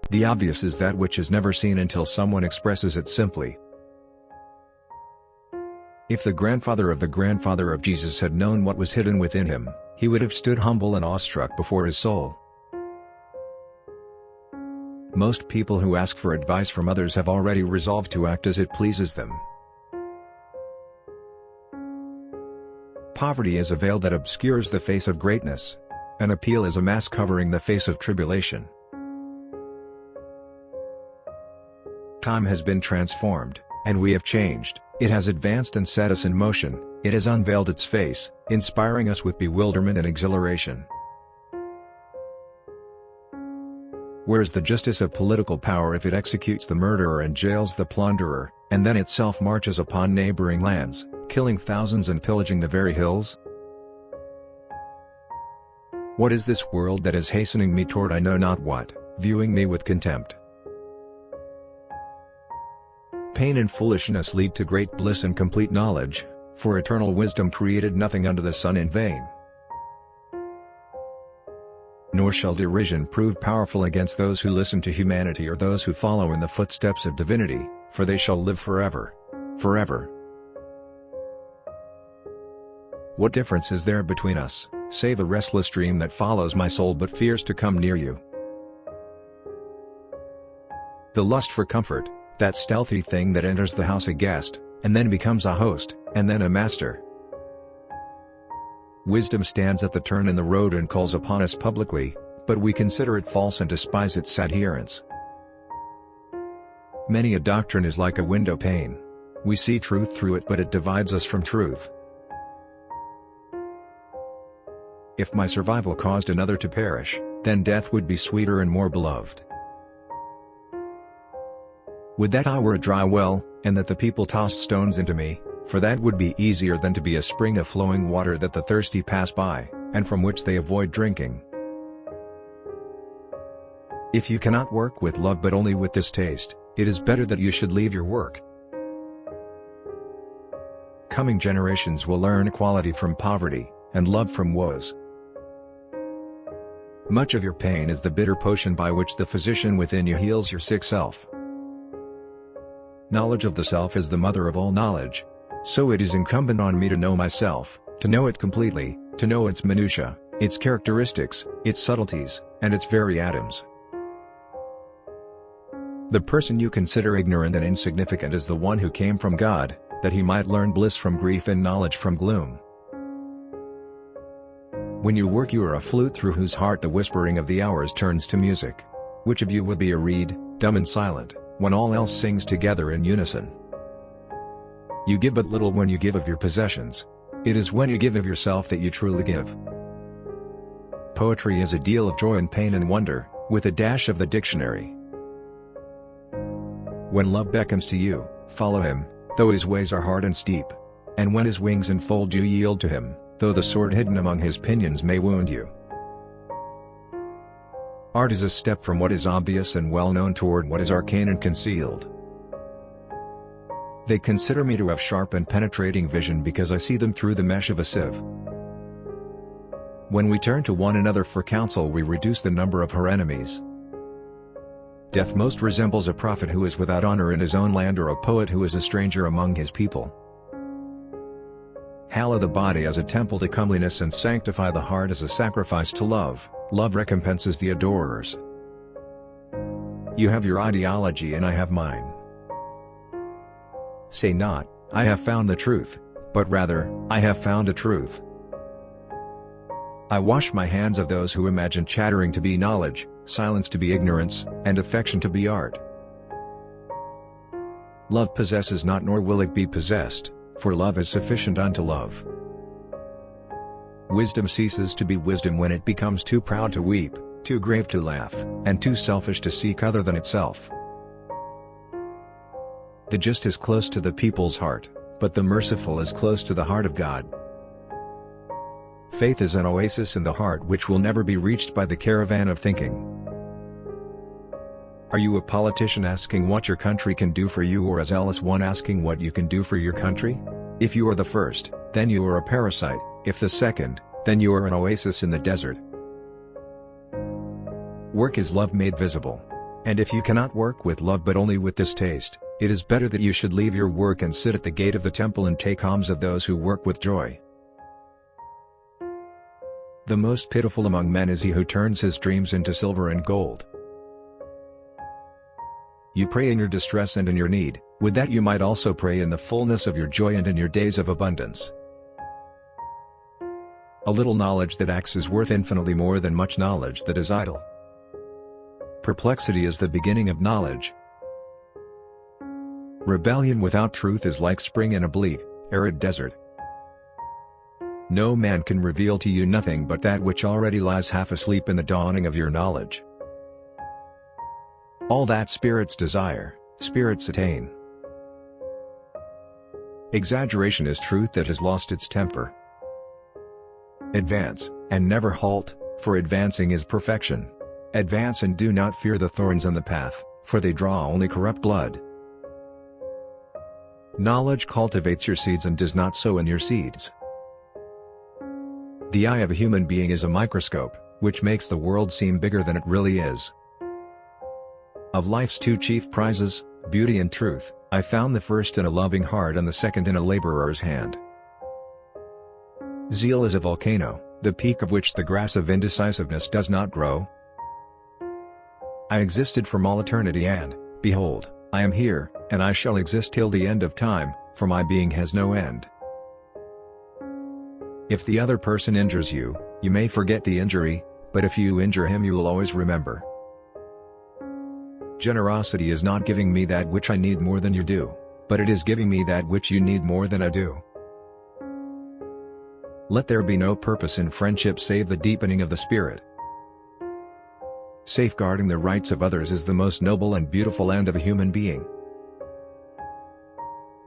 The obvious is that which is never seen until someone expresses it simply. If the grandfather of Jesus had known what was hidden within him, he would have stood humble and awestruck before his soul. Most people who ask for advice from others have already resolved to act as it pleases them. Poverty is a veil that obscures the face of greatness. An appeal is a mask covering the face of tribulation. Time has been transformed, and we have changed. It has advanced and set us in motion. It has unveiled its face, inspiring us with bewilderment and exhilaration. Where is the justice of political power if it executes the murderer and jails the plunderer, and then itself marches upon neighboring lands, killing thousands and pillaging the very hills? What is this world that is hastening me toward I know not what, viewing me with contempt? Pain and foolishness lead to great bliss and complete knowledge, for eternal wisdom created nothing under the sun in vain. Nor shall derision prove powerful against those who listen to humanity or those who follow in the footsteps of divinity, for they shall live forever. Forever. What difference is there between us, save a restless dream that follows my soul but fears to come near you? The lust for comfort, that stealthy thing that enters the house a guest, and then becomes a host, and then a master. Wisdom stands at the turn in the road and calls upon us publicly, but we consider it false and despise its adherents. Many a doctrine is like a window pane. We see truth through it, but it divides us from truth. If my survival caused another to perish, then death would be sweeter and more beloved. Would that I were a dry well, and that the people tossed stones into me, for that would be easier than to be a spring of flowing water that the thirsty pass by, and from which they avoid drinking. If you cannot work with love but only with distaste, it is better that you should leave your work. Coming generations will learn equality from poverty, and love from woes. Much of your pain is the bitter potion by which the physician within you heals your sick self. Knowledge of the self is the mother of all knowledge. So it is incumbent on me to know myself, to know it completely, to know its minutiae, its characteristics, its subtleties, and its very atoms. The person you consider ignorant and insignificant is the one who came from God, that he might learn bliss from grief and knowledge from gloom. When you work, you are a flute through whose heart the whispering of the hours turns to music. Which of you would be a reed, dumb and silent, when all else sings together in unison? You give but little when you give of your possessions. It is when you give of yourself that you truly give. Poetry is a deal of joy and pain and wonder, with a dash of the dictionary. When love beckons to you, follow him, though his ways are hard and steep. And when his wings enfold you, yield to him, though the sword hidden among his pinions may wound you. Art is a step from what is obvious and well known toward what is arcane and concealed. They consider me to have sharp and penetrating vision because I see them through the mesh of a sieve. When we turn to one another for counsel, we reduce the number of her enemies. Death most resembles a prophet who is without honor in his own land, or a poet who is a stranger among his people. Hallow the body as a temple to comeliness and sanctify the heart as a sacrifice to love. Love recompenses the adorers. You have your ideology and I have mine. Say not, I have found the truth, but rather, I have found a truth. I wash my hands of those who imagine chattering to be knowledge, silence to be ignorance, and affection to be art. Love possesses not, nor will it be possessed, for love is sufficient unto love. Wisdom ceases to be wisdom when it becomes too proud to weep, too grave to laugh, and too selfish to seek other than itself. The just is close to the people's heart, but the merciful is close to the heart of God. Faith is an oasis in the heart which will never be reached by the caravan of thinking. Are you a politician asking what your country can do for you, or a zealous one asking what you can do for your country? If you are the first, then you are a parasite. If the second, then you are an oasis in the desert. Work is love made visible. And if you cannot work with love but only with distaste, it is better that you should leave your work and sit at the gate of the temple and take alms of those who work with joy. The most pitiful among men is he who turns his dreams into silver and gold. You pray in your distress and in your need, would that you might also pray in the fullness of your joy and in your days of abundance. A little knowledge that acts is worth infinitely more than much knowledge that is idle. Perplexity is the beginning of knowledge. Rebellion without truth is like spring in a bleak, arid desert. No man can reveal to you nothing but that which already lies half asleep in the dawning of your knowledge. All that spirits desire, spirits attain. Exaggeration is truth that has lost its temper. Advance, and never halt, for advancing is perfection. Advance and do not fear the thorns on the path, for they draw only corrupt blood. Knowledge cultivates your seeds and does not sow in your seeds. The eye of a human being is a microscope, which makes the world seem bigger than it really is. Of life's two chief prizes, beauty and truth, I found the first in a loving heart and the second in a laborer's hand. Zeal is a volcano, the peak of which the grass of indecisiveness does not grow. I existed from all eternity and, behold, I am here, and I shall exist till the end of time, for my being has no end. If the other person injures you, you may forget the injury, but if you injure him you will always remember. Generosity is not giving me that which I need more than you do, but it is giving me that which you need more than I do. Let there be no purpose in friendship save the deepening of the spirit. Safeguarding the rights of others is the most noble and beautiful end of a human being.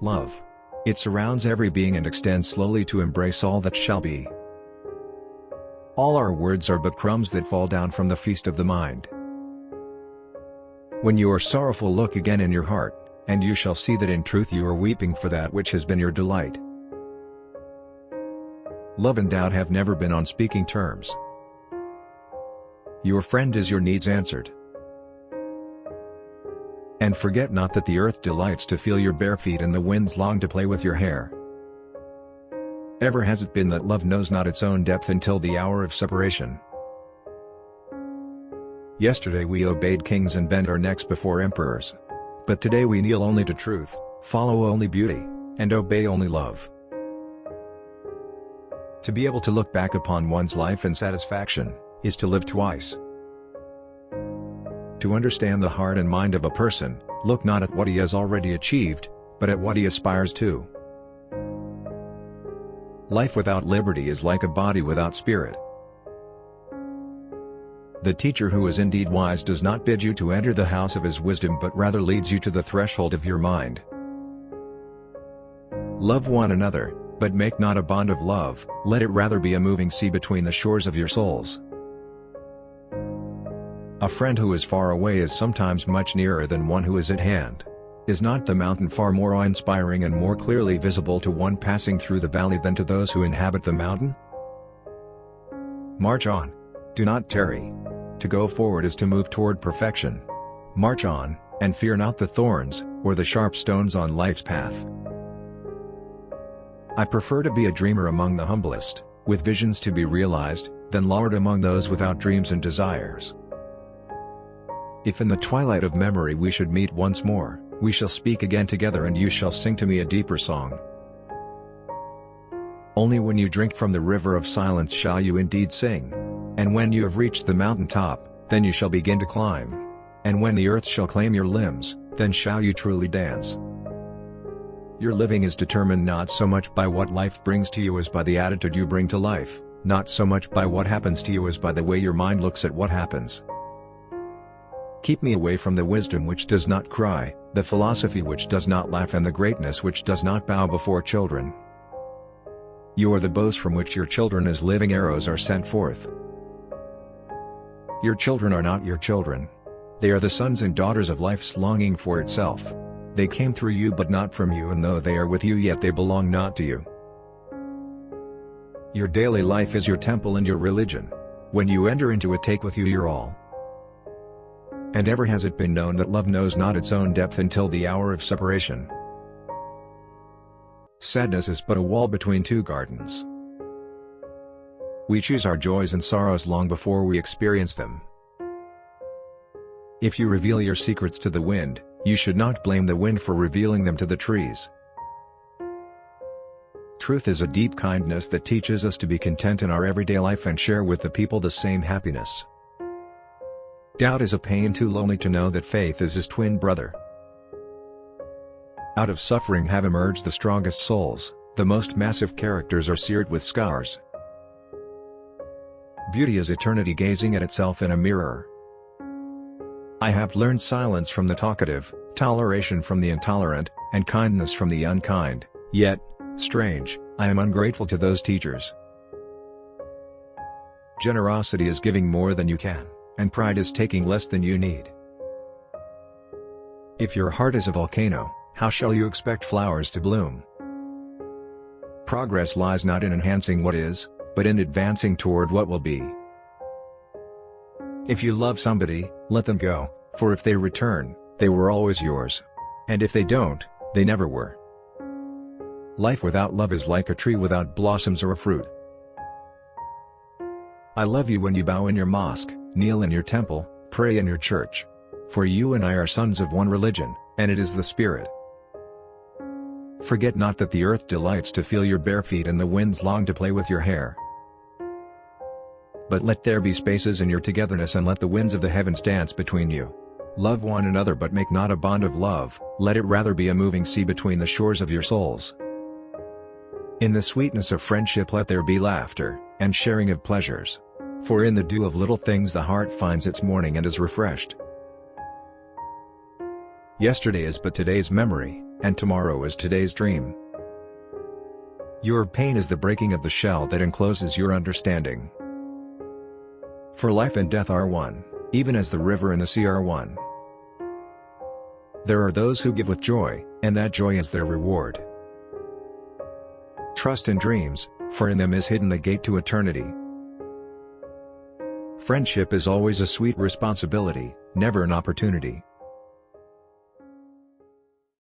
Love. It surrounds every being and extends slowly to embrace all that shall be. All our words are but crumbs that fall down from the feast of the mind. When you are sorrowful, look again in your heart, and you shall see that in truth you are weeping for that which has been your delight. Love and doubt have never been on speaking terms. Your friend is your needs answered. And forget not that the earth delights to feel your bare feet and the winds long to play with your hair. Ever has it been that love knows not its own depth until the hour of separation. Yesterday we obeyed kings and bent our necks before emperors. But today we kneel only to truth, follow only beauty, and obey only love. To be able to look back upon one's life in satisfaction, is to live twice. To understand the heart and mind of a person, look not at what he has already achieved, but at what he aspires to. Life without liberty is like a body without spirit. The teacher who is indeed wise does not bid you to enter the house of his wisdom but rather leads you to the threshold of your mind. Love one another, but make not a bond of love, let it rather be a moving sea between the shores of your souls. A friend who is far away is sometimes much nearer than one who is at hand. Is not the mountain far more awe-inspiring and more clearly visible to one passing through the valley than to those who inhabit the mountain? March on. Do not tarry. To go forward is to move toward perfection. March on, and fear not the thorns, or the sharp stones on life's path. I prefer to be a dreamer among the humblest, with visions to be realized, than lord among those without dreams and desires. If in the twilight of memory we should meet once more, we shall speak again together and you shall sing to me a deeper song. Only when you drink from the river of silence shall you indeed sing. And when you have reached the mountain top, then you shall begin to climb. And when the earth shall claim your limbs, then shall you truly dance. Your living is determined not so much by what life brings to you as by the attitude you bring to life, not so much by what happens to you as by the way your mind looks at what happens. Keep me away from the wisdom which does not cry, the philosophy which does not laugh and the greatness which does not bow before children. You are the bows from which your children as living arrows are sent forth. Your children are not your children. They are the sons and daughters of life's longing for itself. They came through you but not from you, and though they are with you yet they belong not to you. Your daily life is your temple and your religion. When you enter into it, take with you your all. And ever has it been known that love knows not its own depth until the hour of separation. Sadness is but a wall between two gardens. We choose our joys and sorrows long before we experience them. If you reveal your secrets to the wind, you should not blame the wind for revealing them to the trees. Truth is a deep kindness that teaches us to be content in our everyday life and share with the people the same happiness. Doubt is a pain too lonely to know that faith is his twin brother. Out of suffering have emerged the strongest souls, the most massive characters are seared with scars. Beauty is eternity gazing at itself in a mirror. I have learned silence from the talkative, toleration from the intolerant, and kindness from the unkind, yet, strange, I am ungrateful to those teachers. Generosity is giving more than you can, and pride is taking less than you need. If your heart is a volcano, how shall you expect flowers to bloom? Progress lies not in enhancing what is, but in advancing toward what will be. If you love somebody, let them go, for if they return, they were always yours. And if they don't, they never were. Life without love is like a tree without blossoms or a fruit. I love you when you bow in your mosque, kneel in your temple, pray in your church. For you and I are sons of one religion, and it is the Spirit. Forget not that the earth delights to feel your bare feet and the winds long to play with your hair. But let there be spaces in your togetherness and let the winds of the heavens dance between you. Love one another but make not a bond of love, let it rather be a moving sea between the shores of your souls. In the sweetness of friendship let there be laughter, and sharing of pleasures. For in the dew of little things the heart finds its morning and is refreshed. Yesterday is but today's memory, and tomorrow is today's dream. Your pain is the breaking of the shell that encloses your understanding. For life and death are one, even as the river and the sea are one. There are those who give with joy, and that joy is their reward. Trust in dreams, for in them is hidden the gate to eternity. Friendship is always a sweet responsibility, never an opportunity.